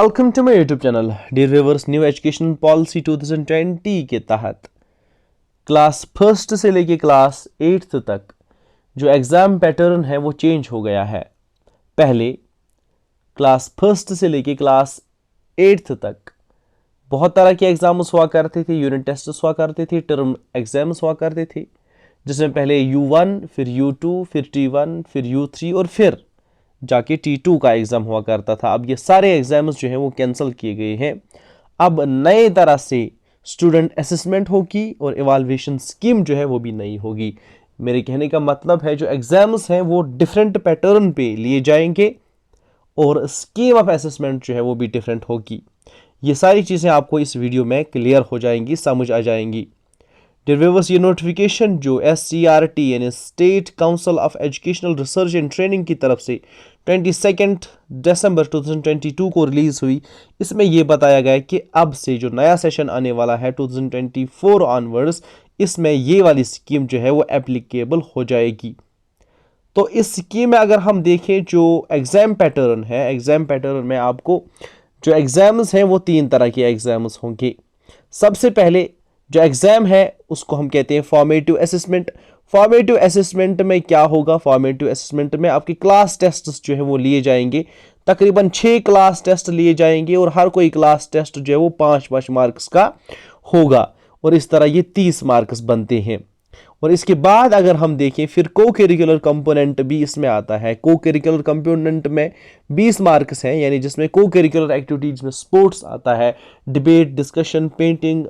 Welcome to my YouTube channel dear viewers. New education policy 2020 के तहत class first से लेके क्लास एट्थ तक जो एग्ज़ाम पैटर्न है वो चेंज हो गया है। पहले क्लास फर्स्ट से लेके क्लास एट्थ तक बहुत तरह के एग्ज़ाम्स हुआ करते थे, यूनिट टेस्ट हुआ करते थे, टर्म एग्ज़ाम्स हुआ करते थे, जिसमें पहले U1, फिर U2, फिर T1, फिर U3 और फिर जाके T2 का एग्ज़ाम हुआ करता था। अब ये सारे एग्ज़ाम्स जो हैं वो कैंसिल किए गए हैं। अब नए तरह से स्टूडेंट असेसमेंट होगी और इवाल्यूएशन स्कीम जो है वो भी नई होगी। मेरे कहने का मतलब है जो एग्ज़ाम्स हैं वो डिफरेंट पैटर्न पे लिए जाएंगे और स्कीम ऑफ असेसमेंट जो है वो भी डिफरेंट होगी। ये सारी चीज़ें आपको इस वीडियो में क्लियर हो जाएंगी, समझ आ जाएंगी। डियर व्यूअर्स, ये नोटिफिकेशन जो SCRT यानी state council of educational research and training की तरफ से 22 दिसंबर 2022 को रिलीज़ हुई, इसमें यह बताया गया कि अब से जो नया सेशन आने वाला है 2024 ऑनवर्ड्स, इसमें ये वाली स्कीम जो है वो एप्लीकेबल हो जाएगी। तो इस स्कीम में अगर हम देखें जो एग्ज़ाम पैटर्न है, एग्ज़ाम पैटर्न में आपको जो एग्ज़ाम्स हैं वो 3 तरह के एग्ज़ाम्स होंगे। सबसे पहले जो एग्ज़ाम है उसको हम कहते हैं फॉर्मेटिव असेसमेंट। फॉर्मेटिव असेसमेंट में क्या होगा? फॉर्मेटिव असेसमेंट में आपके क्लास टेस्ट जो है वो लिए जाएंगे। तकरीबन 6 क्लास टेस्ट लिए जाएंगे और हर कोई क्लास टेस्ट जो है वो 5-5 मार्क्स का होगा और इस तरह ये 30 मार्क्स बनते हैं। और इसके बाद अगर हम देखें फिर को करिकुलर कंपोनेंट भी इसमें आता है। को करिकुलर कंपोनेंट में 20 मार्क्स हैं, यानी जिसमें को करिकुलर एक्टिविटीज में स्पोर्ट्स आता है, debate, discussion, painting,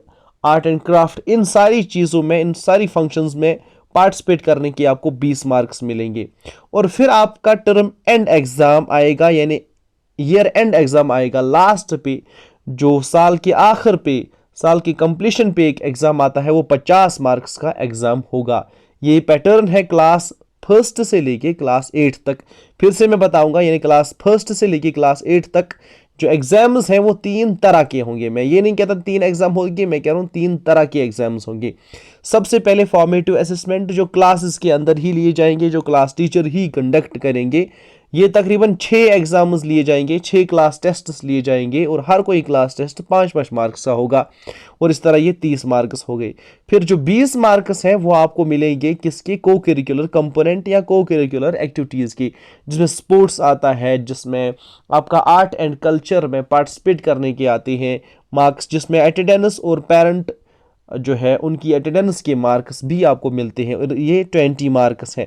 art and craft, इन सारी चीज़ों में, इन सारी फंक्शंस में पार्टिसिपेट करने के आपको 20 मार्क्स मिलेंगे। और फिर आपका टर्म एंड एग्ज़ाम आएगा, यानी ईयर एंड एग्ज़ाम आएगा लास्ट पे, जो साल के आखिर पे, साल की कंप्लीशन पे एक एग्ज़ाम आता है, वो 50 मार्क्स का एग्ज़ाम होगा। ये पैटर्न है क्लास फर्स्ट से लेके क्लास एट तक। फिर से मैं बताऊंगा, यानी क्लास फर्स्ट से लेके क्लास एट तक जो एग्जाम्स हैं वो 3 तरह के होंगे। मैं ये नहीं कहता 3 एग्जाम होंगे, मैं कह रहा हूँ 3 तरह के एग्जाम्स होंगे। सबसे पहले फॉर्मेटिव असेसमेंट जो क्लासेस के अंदर ही लिए जाएंगे, जो क्लास टीचर ही कंडक्ट करेंगे। ये तकरीबन 6 एग्जाम्स लिए जाएंगे, 6 क्लास टेस्ट्स लिए जाएंगे और हर कोई क्लास टेस्ट 5-5 मार्क्स का होगा और इस तरह ये 30 मार्क्स हो गए। फिर जो 20 मार्क्स हैं वो आपको मिलेंगे किसके? को करिकुलर कंपोनेंट या को करिकुलर एक्टिविटीज़ की, जिसमें स्पोर्ट्स आता है, जिसमें आपका आर्ट एंड कल्चर में पार्टिसिपेट करने के आते हैं मार्क्स, जिसमें अटेंडेंस और पेरेंट जो है उनकी अटेंडेंस के मार्क्स भी आपको मिलते हैं और ये 20 मार्क्स हैं।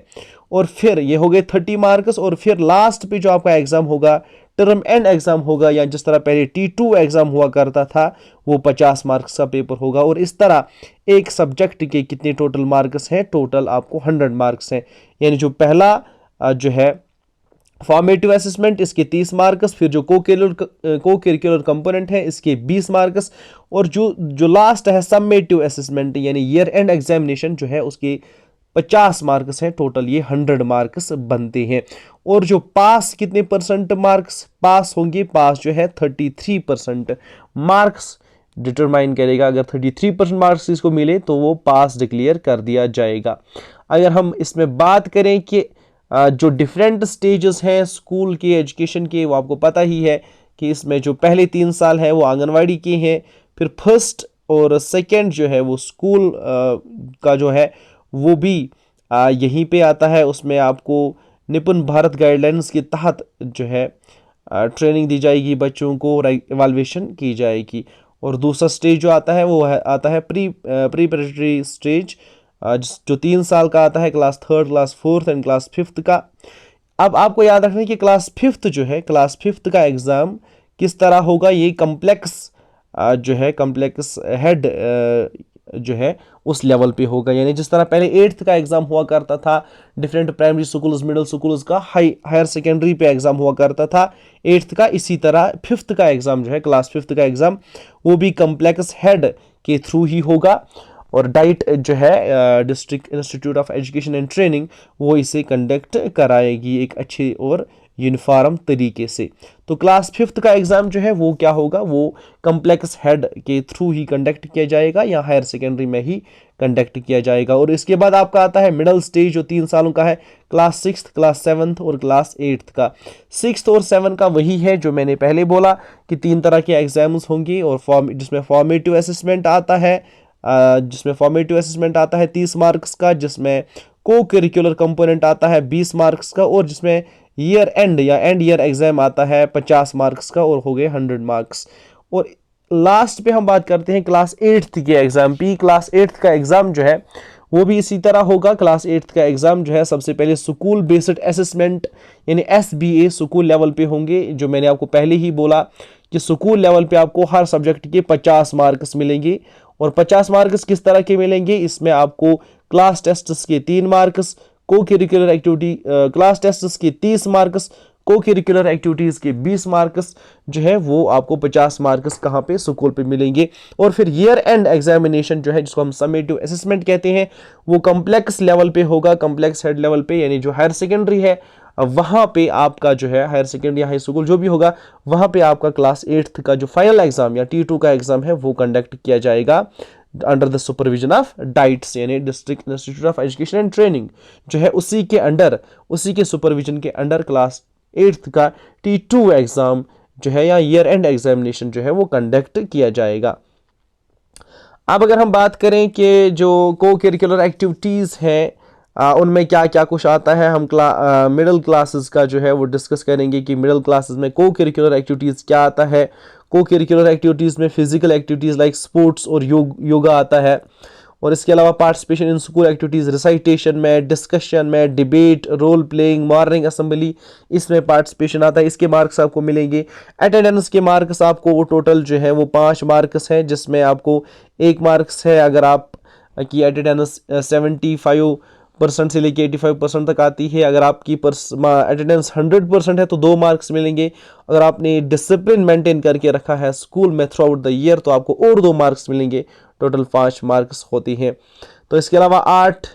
और फिर ये हो गए 30 मार्क्स। और फिर लास्ट पे जो आपका एग्ज़ाम होगा टर्म एंड एग्ज़ाम होगा, या जिस तरह पहले T2 एग्ज़ाम हुआ करता था, वो 50 मार्क्स का पेपर होगा। और इस तरह एक सब्जेक्ट के कितने टोटल मार्क्स हैं? टोटल आपको 100 मार्क्स हैं। यानी जो पहला जो है फॉर्मेटिव असेसमेंट, इसके 30 मार्क्स, फिर जो को करिकुलर कंपोनेंट है इसके 20 मार्क्स, और जो लास्ट है समेटिव असेसमेंट यानी ईयर एंड एग्जामिनेशन जो है उसके 50 मार्क्स हैं। टोटल ये 100 मार्क्स बनते हैं। और जो पास कितने परसेंट मार्क्स पास होंगे? पास जो है 33% मार्क्स डिटरमाइन करेगा। अगर 33% मार्क्स इसको मिले तो वो पास डिक्लेयर कर दिया जाएगा। अगर हम इसमें बात करें कि जो डिफरेंट स्टेजेस हैं स्कूल के एजुकेशन के, वो आपको पता ही है कि इसमें जो पहले 3 साल है वो आंगनवाड़ी के हैं, फिर फर्स्ट और सेकंड जो है वो स्कूल का जो है वो भी यहीं पे आता है। उसमें आपको निपुण भारत गाइडलाइंस के तहत जो है ट्रेनिंग दी जाएगी बच्चों को और इवैल्यूएशन की जाएगी। और दूसरा स्टेज जो आता है वो आता है प्रीपरेटरी स्टेज, जो 3 साल का आता है, class third, class fourth and class fifth का। अब आपको याद रखना है कि क्लास फिफ्थ जो है, क्लास फिफ्थ का एग्ज़ाम किस तरह होगा? ये कम्प्लेक्स जो है, कम्प्लेक्स हेड जो है उस लेवल पे होगा। यानी जिस तरह पहले 8th का एग्ज़ाम हुआ करता था different primary schools, middle schools का, हायर सेकेंडरी पे एग्ज़ाम हुआ करता था 8th का, इसी तरह 5th का एग्ज़ाम जो है, क्लास 5th का एग्ज़ाम, वो भी कम्प्लेक्स हेड के थ्रू ही होगा। और डाइट जो है district institute of education and training, वो इसे कंडक्ट कराएगी एक अच्छे और यूनिफॉर्म तरीके से। तो क्लास 5th का एग्ज़ाम जो है वो क्या होगा, वो कॉम्प्लेक्स हेड के थ्रू ही कंडक्ट किया जाएगा या हायर सेकेंडरी में ही कंडक्ट किया जाएगा। और इसके बाद आपका आता है मिडिल स्टेज जो 3 सालों का है, क्लास 6th, क्लास 7th और क्लास 8th का। 6th और 7 का वही है जो मैंने पहले बोला कि 3 तरह के एग्जाम्स होंगे और जिसमें फॉर्मेटिव असेसमेंट आता है, 30 मार्क्स का, जिसमें को करिकुलर कंपोनेंट आता है 20 मार्क्स का, और जिसमें ईयर एंड या एंड ईयर एग्जाम आता है 50 मार्क्स का, और हो गए 100 मार्क्स। और लास्ट पे हम बात करते हैं क्लास 8th के एग्जाम की। क्लास 8th का एग्जाम जो है वो भी इसी तरह होगा। क्लास 8th का एग्जाम जो है सबसे पहले स्कूल बेस्ड असेसमेंट यानी SBA स्कूल लेवल पे होंगे। जो मैंने आपको पहले ही बोला कि स्कूल लेवल पे आपको हर सब्जेक्ट के 50 मार्क्स मिलेंगे। और 50 मार्क्स किस तरह के मिलेंगे, इसमें आपको क्लास टेस्ट्स के 3 मार्क्स, को करिकुलर एक्टिविटी क्लास टेस्ट्स के 30 मार्क्स, को करिकुलर एक्टिविटीज़ के 20 मार्क्स जो है वो आपको 50 मार्क्स कहाँ पे, स्कूल पे मिलेंगे। और फिर ईयर एंड एग्जामिनेशन जो है जिसको हम समेटिव असेसमेंट कहते हैं, वो कॉम्प्लेक्स लेवल पे होगा, कॉम्प्लेक्स हेड लेवल पे, यानी जो हायर सेकेंडरी है वहाँ पे आपका जो है हायर सेकेंडरी या हाई स्कूल जो भी होगा वहाँ पे आपका क्लास 8th का जो फाइनल एग्जाम या T2 का एग्जाम है वो कंडक्ट किया जाएगा under the supervision of DIETs यानी district institute of education and training जो है उसी के अंडर, उसी के सुपरविजन के अंडर क्लास 8th का T2 एग्जाम जो है या ईयर एंड एग्जामिनेशन जो है वो कंडक्ट किया जाएगा। अब अगर हम बात करें कि जो को करिकुलर एक्टिविटीज़ हैं उनमें क्या क्या कुछ आता है, हम मिडिल क्लासेस का जो है वो डिस्कस करेंगे कि मिडिल क्लासेस में को करिकुलर एक्टिविटीज़ क्या आता है। को करिकुलर एक्टिविटीज़ में फिजिकल एक्टिविटीज़ लाइक स्पोर्ट्स और योगा आता है। और इसके अलावा participation in school activities, recitation में, डिस्कशन में, debate, role playing, morning assembly, इसमें पार्टिसिपेशन आता है, इसके मार्क्स आपको मिलेंगे। अटेंडेंस के मार्क्स आपको वो टोटल जो है वो 5 मार्क्स है, जिसमें आपको 1 मार्क्स है अगर आप की अटेंडेंस 75% से लेके 85% तक आती है। अगर आपकी अटेंडेंस 100% है तो 2 मार्क्स मिलेंगे। अगर आपने डिसिप्लिन मेंटेन करके रखा है स्कूल में थ्रू आउट द ईयर तो आपको और 2 मार्क्स मिलेंगे, टोटल 5 मार्क्स होती हैं। तो इसके अलावा art,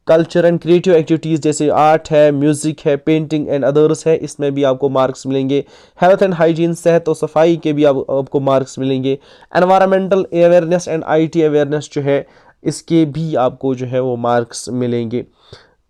culture and creative activities जैसे आर्ट है, म्यूज़िक है, पेंटिंग एंड अदर्स है, इसमें भी आपको मार्क्स मिलेंगे। हेल्थ एंड हाइजीन, सेहत और सफाई के भी आपको मार्क्स मिलेंगे। Environmental awareness and IT awareness जो है इसके भी आपको जो है वो मार्क्स मिलेंगे।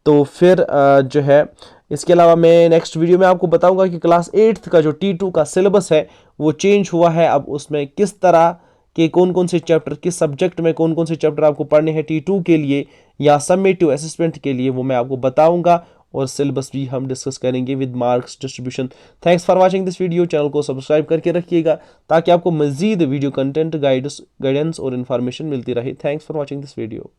तो फिर जो है इसके अलावा मैं नेक्स्ट वीडियो में आपको बताऊंगा कि क्लास 8th का जो T2 का सिलेबस है वो चेंज हुआ है। अब उसमें किस तरह के कौन कौन से चैप्टर, किस सब्जेक्ट में कौन कौन से चैप्टर आपको पढ़ने हैं T2 के लिए या समेटिव असेसमेंट के लिए, वो मैं आपको बताऊंगा। और सिलेबस भी हम डिस्कस करेंगे with marks distribution. Thanks for watching this video. Channel को सब्सक्राइब करके रखिएगा ताकि आपको मजीद वीडियो कंटेंट गाइडेंस और इन्फॉर्मेशन मिलती रहे। Thanks for watching this video.